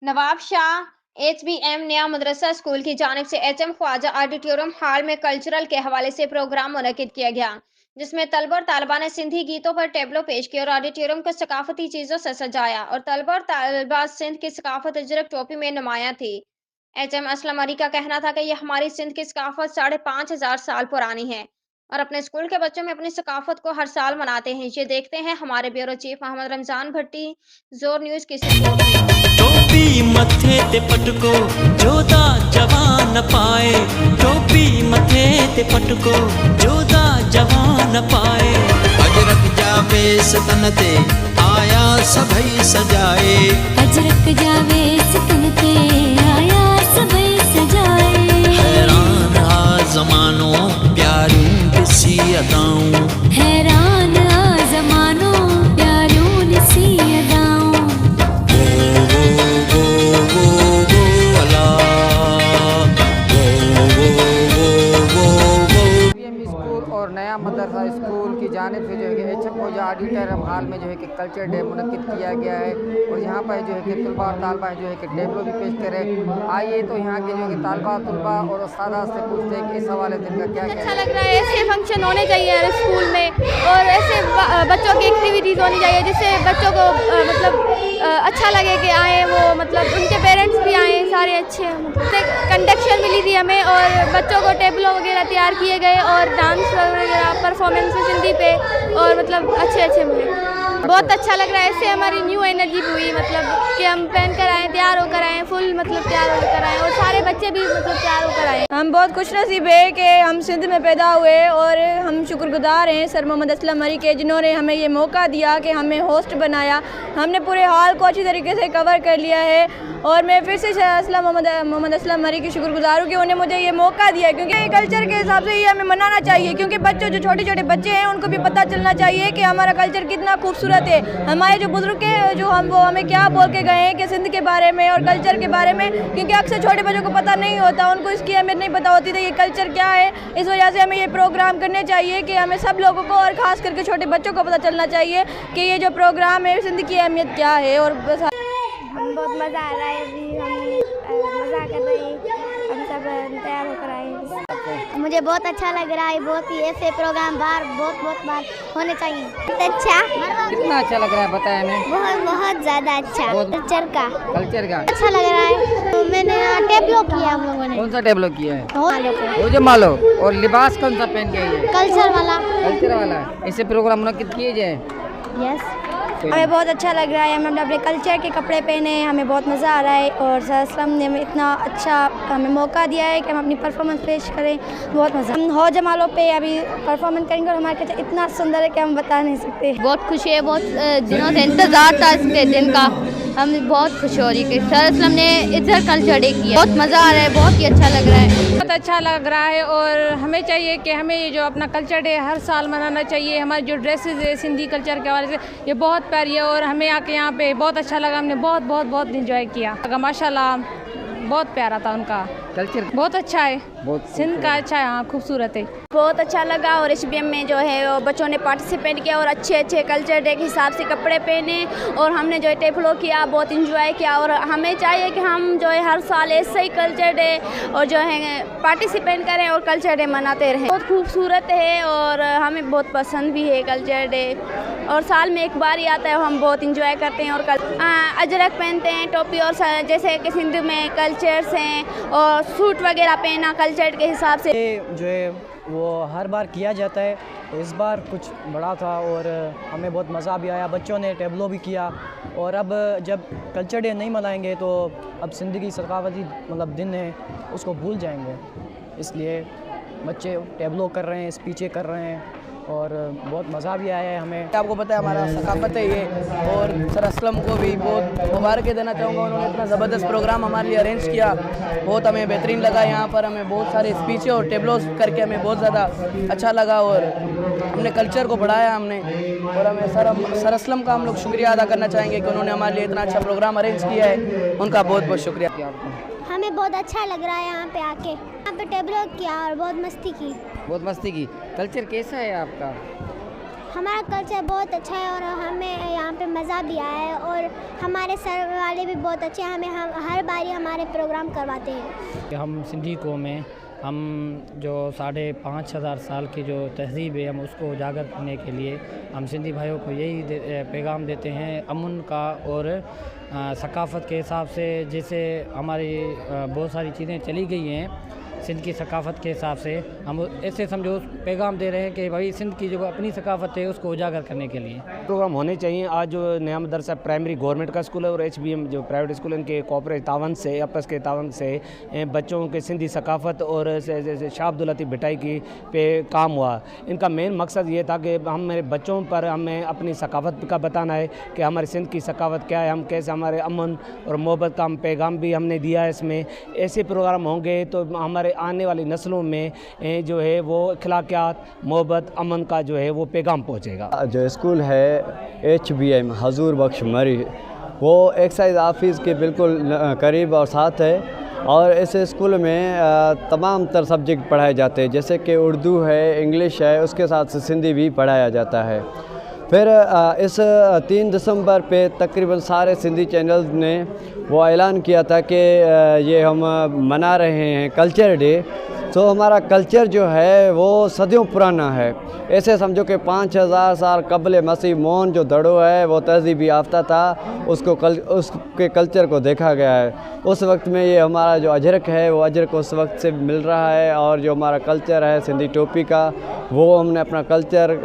Nawab Shah HBM नया मदरसा school की जानिब से एचएम ख्वाजा ऑडिटोरियम हॉल में कल्चरल के हवाले से प्रोग्राम मुनक्किद किया गया, जिसमें तलबा और तालिबा ने सिंधी गीतों पर टेबलो पेश किया और ऑडिटोरियम को सकाफती चीज़ों से सजाया और तलबा और तालिबा सिंध की सकाफत अजरक टोपी में नुमाया थी। एचएम असलम अली का कहना था कि यह हमारी सिंध की सकाफत 5,500 साल पुरानी है और अपने स्कूल के बच्चों में अपनी सकाफत को हर साल मनाते हैं। ये देखते हैं हमारे ब्यूरो चीफ मोहम्मद रमजान भट्टी, जोर न्यूज़ की रिपोर्ट में। टोपी मथे ते पटको जोधा जवान पाए, टोपी मथे ते पटको जोधा जवान पाए। अजरक जावे सतन ते आया सभई सजाए, अजरक जावे सतन ते आया सभई सजाए। हैरान आ जमानो प्यारियों किसी अदाऊं, हैरान आ जमानो प्यारियों सी अदाऊं। और नया मदरसा स्कूल की जानिब से जो है कि एचएम ख्वाजा ऑडिटोरियम हॉल में जो है कि कल्चर डे मुनक्किद किया गया है और यहाँ पर जो है कि तलबा और तालबा जो है कि टेबलो भी पेश करें। आइए तो यहाँ के जो है कि तलबा और उस्ताद से पूछते हैं कि इस हवाले से इनका क्या अच्छा लग रहा है। ऐसे फंक्शन होने चाहिए हर स्कूल में और ऐसे बच्चों की एक्टिविटीज़ होनी चाहिए जिससे बच्चों को अच्छा लगे कि आए, वो मतलब उनके पेरेंट्स भी आए, सारे अच्छे कंडक्शन मिली थी हमें और बच्चों को टेबलों वगैरह तैयार किए गए और डांस वगैरह परफॉर्मेंस हिंदी पे और मतलब अच्छे मिले। बहुत अच्छा लग रहा है। इससे हमारी न्यू एनर्जी भी हुई, मतलब कि हम पहन कर आएँ, तैयार होकर आएँ, फुल मतलब तैयार होकर आएँ और सारे बच्चे भी मतलब तैयार होकर आएँ। हम बहुत खुशनसीब है कि हम सिंध में पैदा हुए और हम शुक्रगुजार हैं सर मोहम्मद असलम मरी के, जिन्होंने हमें ये मौका दिया कि हमें होस्ट बनाया। हमने पूरे हॉल को अच्छी तरीके से कवर कर लिया है और मैं फिर से मोहम्मद असलम मरी की शुक्रगुजार हूँ कि उन्हें मुझे ये मौका दिया, क्योंकि ये कल्चर के हिसाब से ये हमें मनाना चाहिए, क्योंकि बच्चों जो छोटे छोटे बच्चे हैं उनको भी पता चलना चाहिए कि हमारा कल्चर कितना खूबसूरत है। हमारे जो बुजुर्ग हैं जो वो हमें क्या बोल के गए हैं कि सिंध के बारे में और कल्चर के बारे में, क्योंकि अक्सर छोटे बच्चों को पता नहीं होता, उनको इसकी अहमियत नहीं पता होती थी ये कल्चर क्या है। इस वजह से हमें ये प्रोग्राम करने चाहिए कि हमें सब लोगों को और ख़ास करके छोटे बच्चों को पता चलना चाहिए कि ये जो प्रोग्राम है सिंध की अहमियत क्या है। और बस हम बहुत मज़ा आ रहा है, अभी हम मज़ा कर रहे हैं, हम सब तैयार होकर आए हैं। मुझे बहुत अच्छा लग रहा है, बहुत ही ऐसे प्रोग्राम बहुत बार होने चाहिए। अच्छा, कितना अच्छा लग रहा है बताया हमें? बहुत ज़्यादा अच्छा। कल्चर का अच्छा लग रहा है। तो मैंने टेबलो किया हम लोगों ने। कौन सा टेबलो किया है? वो वो जो मालो। और लिबास कौन सा पहन के आई है? कल्चर वाला। इससे प्रोग्राम मुनक्किद किए जाए। यस, हमें बहुत अच्छा लग रहा है, हम अपने कल्चर के कपड़े पहने, हमें बहुत मज़ा आ रहा है और सर असलम ने हमें इतना अच्छा हमें मौका दिया है कि हम अपनी परफॉर्मेंस पेश करें। बहुत मज़ा, हम हो जमालों पे अभी परफॉर्मेंस करेंगे और हमारे कल्चर इतना सुंदर है कि हम बता नहीं सकते। बहुत खुशी है, बहुत दिनों से इंतज़ार था इसके दिन का। हम बहुत खुश हो रही है कि सर असलम ने इधर कल्चर डे किया। बहुत मज़ा आ रहा है, बहुत ही अच्छा लग रहा है। बहुत अच्छा लग रहा है और हमें चाहिए कि हमें ये जो अपना कल्चर डे हर साल मनाना चाहिए। हमारी जो ड्रेसेस है सिंधी कल्चर के हवाले से ये बहुत प्यारी है और हमें आके यहाँ पे बहुत अच्छा लगा। हमने बहुत इंजॉय किया। माशाल्लाह बहुत प्यारा था उनका कल्चर, बहुत अच्छा है, सिंध का अच्छा है, हाँ खूबसूरत है। बहुत अच्छा लगा और एचबीएम में जो है वो बच्चों ने पार्टिसिपेट किया और अच्छे कल्चर डे के हिसाब से कपड़े पहने और हमने जो है टेबलो किया, बहुत इंजॉय किया और हमें चाहिए कि हम जो है हर साल ऐसे ही कल्चर डे और जो है पार्टिसिपेट करें और कल्चर डे मनाते रहें। बहुत खूबसूरत है और हमें बहुत पसंद भी है कल्चर डे और साल में एक बार ही आता है, हम बहुत इंजॉय करते हैं। और अजरक पहनते हैं, टोपी और जैसे कि सिंध में कल्चर्स हैं और सूट वगैरह पहना कल्चर के हिसाब से जो है वो हर बार किया जाता है। तो इस बार कुछ बड़ा था और हमें बहुत मज़ा भी आया, बच्चों ने टेबलो भी किया। और अब जब कल्चर डे नहीं मनाएंगे तो अब ज़िंदगी सकाफती मतलब दिन है उसको भूल जाएंगे, इसलिए बच्चे टेबलो कर रहे हैं, स्पीचें कर रहे हैं और बहुत मज़ा भी आया है हमें। आपको पता है हमारा सकाफत है ये, और सर असलम को भी बहुत मुबारक देना चाहूँगा, उन्होंने इतना ज़बरदस्त प्रोग्राम हमारे लिए अरेंज किया, बहुत हमें बेहतरीन लगा। यहाँ पर हमें बहुत सारे स्पीचें और टेबलोस करके हमें बहुत ज़्यादा अच्छा लगा और हमने कल्चर को बढ़ाया हमने। और हमें सर असलम का हम लोग शुक्रिया अदा करना चाहेंगे कि उन्होंने हमारे लिए इतना अच्छा प्रोग्राम अरेंज किया है, उनका बहुत शुक्रिया आपको। हमें बहुत अच्छा लग रहा है यहाँ पे आके, टेबलो किया और बहुत मस्ती की। कल्चर कैसा है आपका? हमारा कल्चर बहुत अच्छा है और हमें यहाँ पे मज़ा भी आया है और हमारे सर वाले भी बहुत अच्छे हैं, हम हर बारी हमारे प्रोग्राम करवाते हैं। हम सिंधी कौम में हम जो 5,500 साल की जो तहज़ीब है हम उसको उजागर करने के लिए हम सिंधी भाइयों को यही पैगाम देते हैं अमन का और सकाफ़त के हिसाब से। जैसे हमारी बहुत सारी चीज़ें चली गई हैं सिंध की सकाफ़त के हिसाब से, हम ऐसे समझो पैगाम दे रहे हैं कि भाई सिंध की जो अपनी सकाफ़त है उसको उजागर करने के लिए प्रोग्राम होने चाहिए। आज जो नया मदरसा प्राइमरी गवर्नमेंट का स्कूल है और HBM जो प्राइवेट स्कूल है, इनके कॉपरेट तावन से आपस के तावन से बच्चों के सिंधी सकाफ़त और जैसे शाह अब्दुल लतीफ़ भिटाई की पे काम हुआ। इनका मेन मकसद ये था कि हम मेरे बच्चों पर हमें अपनी सकाफ़त का बताना है कि हमारे सिंध की सकाफ़त क्या है, हम कैसे हमारे अमन और मोहब्बत का पैगाम भी हमने दिया है। इसमें ऐसे प्रोग्राम होंगे तो हमारे आने वाली नस्लों में जो है वो अखलाकियात, मोहब्बत, अमन का जो है वो पैगाम पहुँचेगा। जो स्कूल है HBM हजूर बख्श मरी, वो एक्साइज ऑफिस के बिल्कुल करीब और साथ है और इस स्कूल में तमाम तर सब्जेक्ट पढ़ाए जाते हैं, जैसे कि उर्दू है, इंग्लिश है, उसके साथ सिंधी भी पढ़ाया जाता है। फिर इस 3 दिसंबर पे तकरीबन सारे सिंधी चैनल्स ने वो ऐलान किया था कि ये हम मना रहे हैं कल्चर डे। तो हमारा कल्चर जो है वो सदियों पुराना है। ऐसे समझो कि 5,000 साल कबल मसीह मौन जो दड़ो है वो तहज़ीब याफ्ता था, उसके कल्चर को देखा गया है। उस वक्त में ये हमारा जो अजरक है वो अजरक उस वक्त से मिल रहा है और जो हमारा कल्चर है सिंधी टोपी का वो हमने अपना कल्चर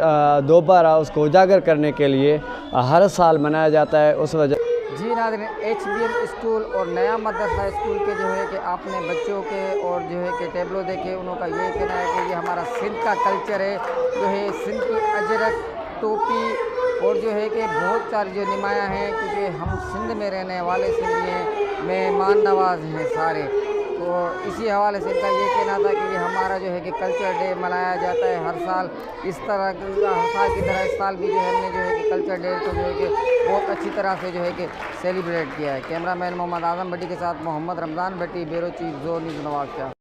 दोबारा उसको उजागर करने के लिए हर साल मनाया जाता है। उस वजह जी नाज़रीन, HBM स्कूल और नया मदरसा स्कूल के जो है कि आपने बच्चों के और जो है कि टेबलो देखे, उनका ये कहना है कि ये हमारा सिंध का कल्चर है, जो है सिंध की अजरक टोपी और जो है कि बहुत सारी जो नुमाया हैं, क्योंकि हम सिंध में रहने वाले सिंधी हैं, मेहमान नवाज हैं सारे। तो इसी हवाले से इनका ये कहना था कि ये हमारा जो है कि कल्चर डे मनाया जाता है हर साल। इस तरह हर साल की तरह इस साल भी जो है हमने जो है कि कल्चर डे को जो है कि बहुत अच्छी तरह से जो है कि सेलिब्रेट किया है। कैमरामैन मोहम्मद आजम भट्टी के साथ मोहम्मद रमज़ान भट्टी, ब्यूरो चीफ, ज़ोन न्यूज़ नवाज़।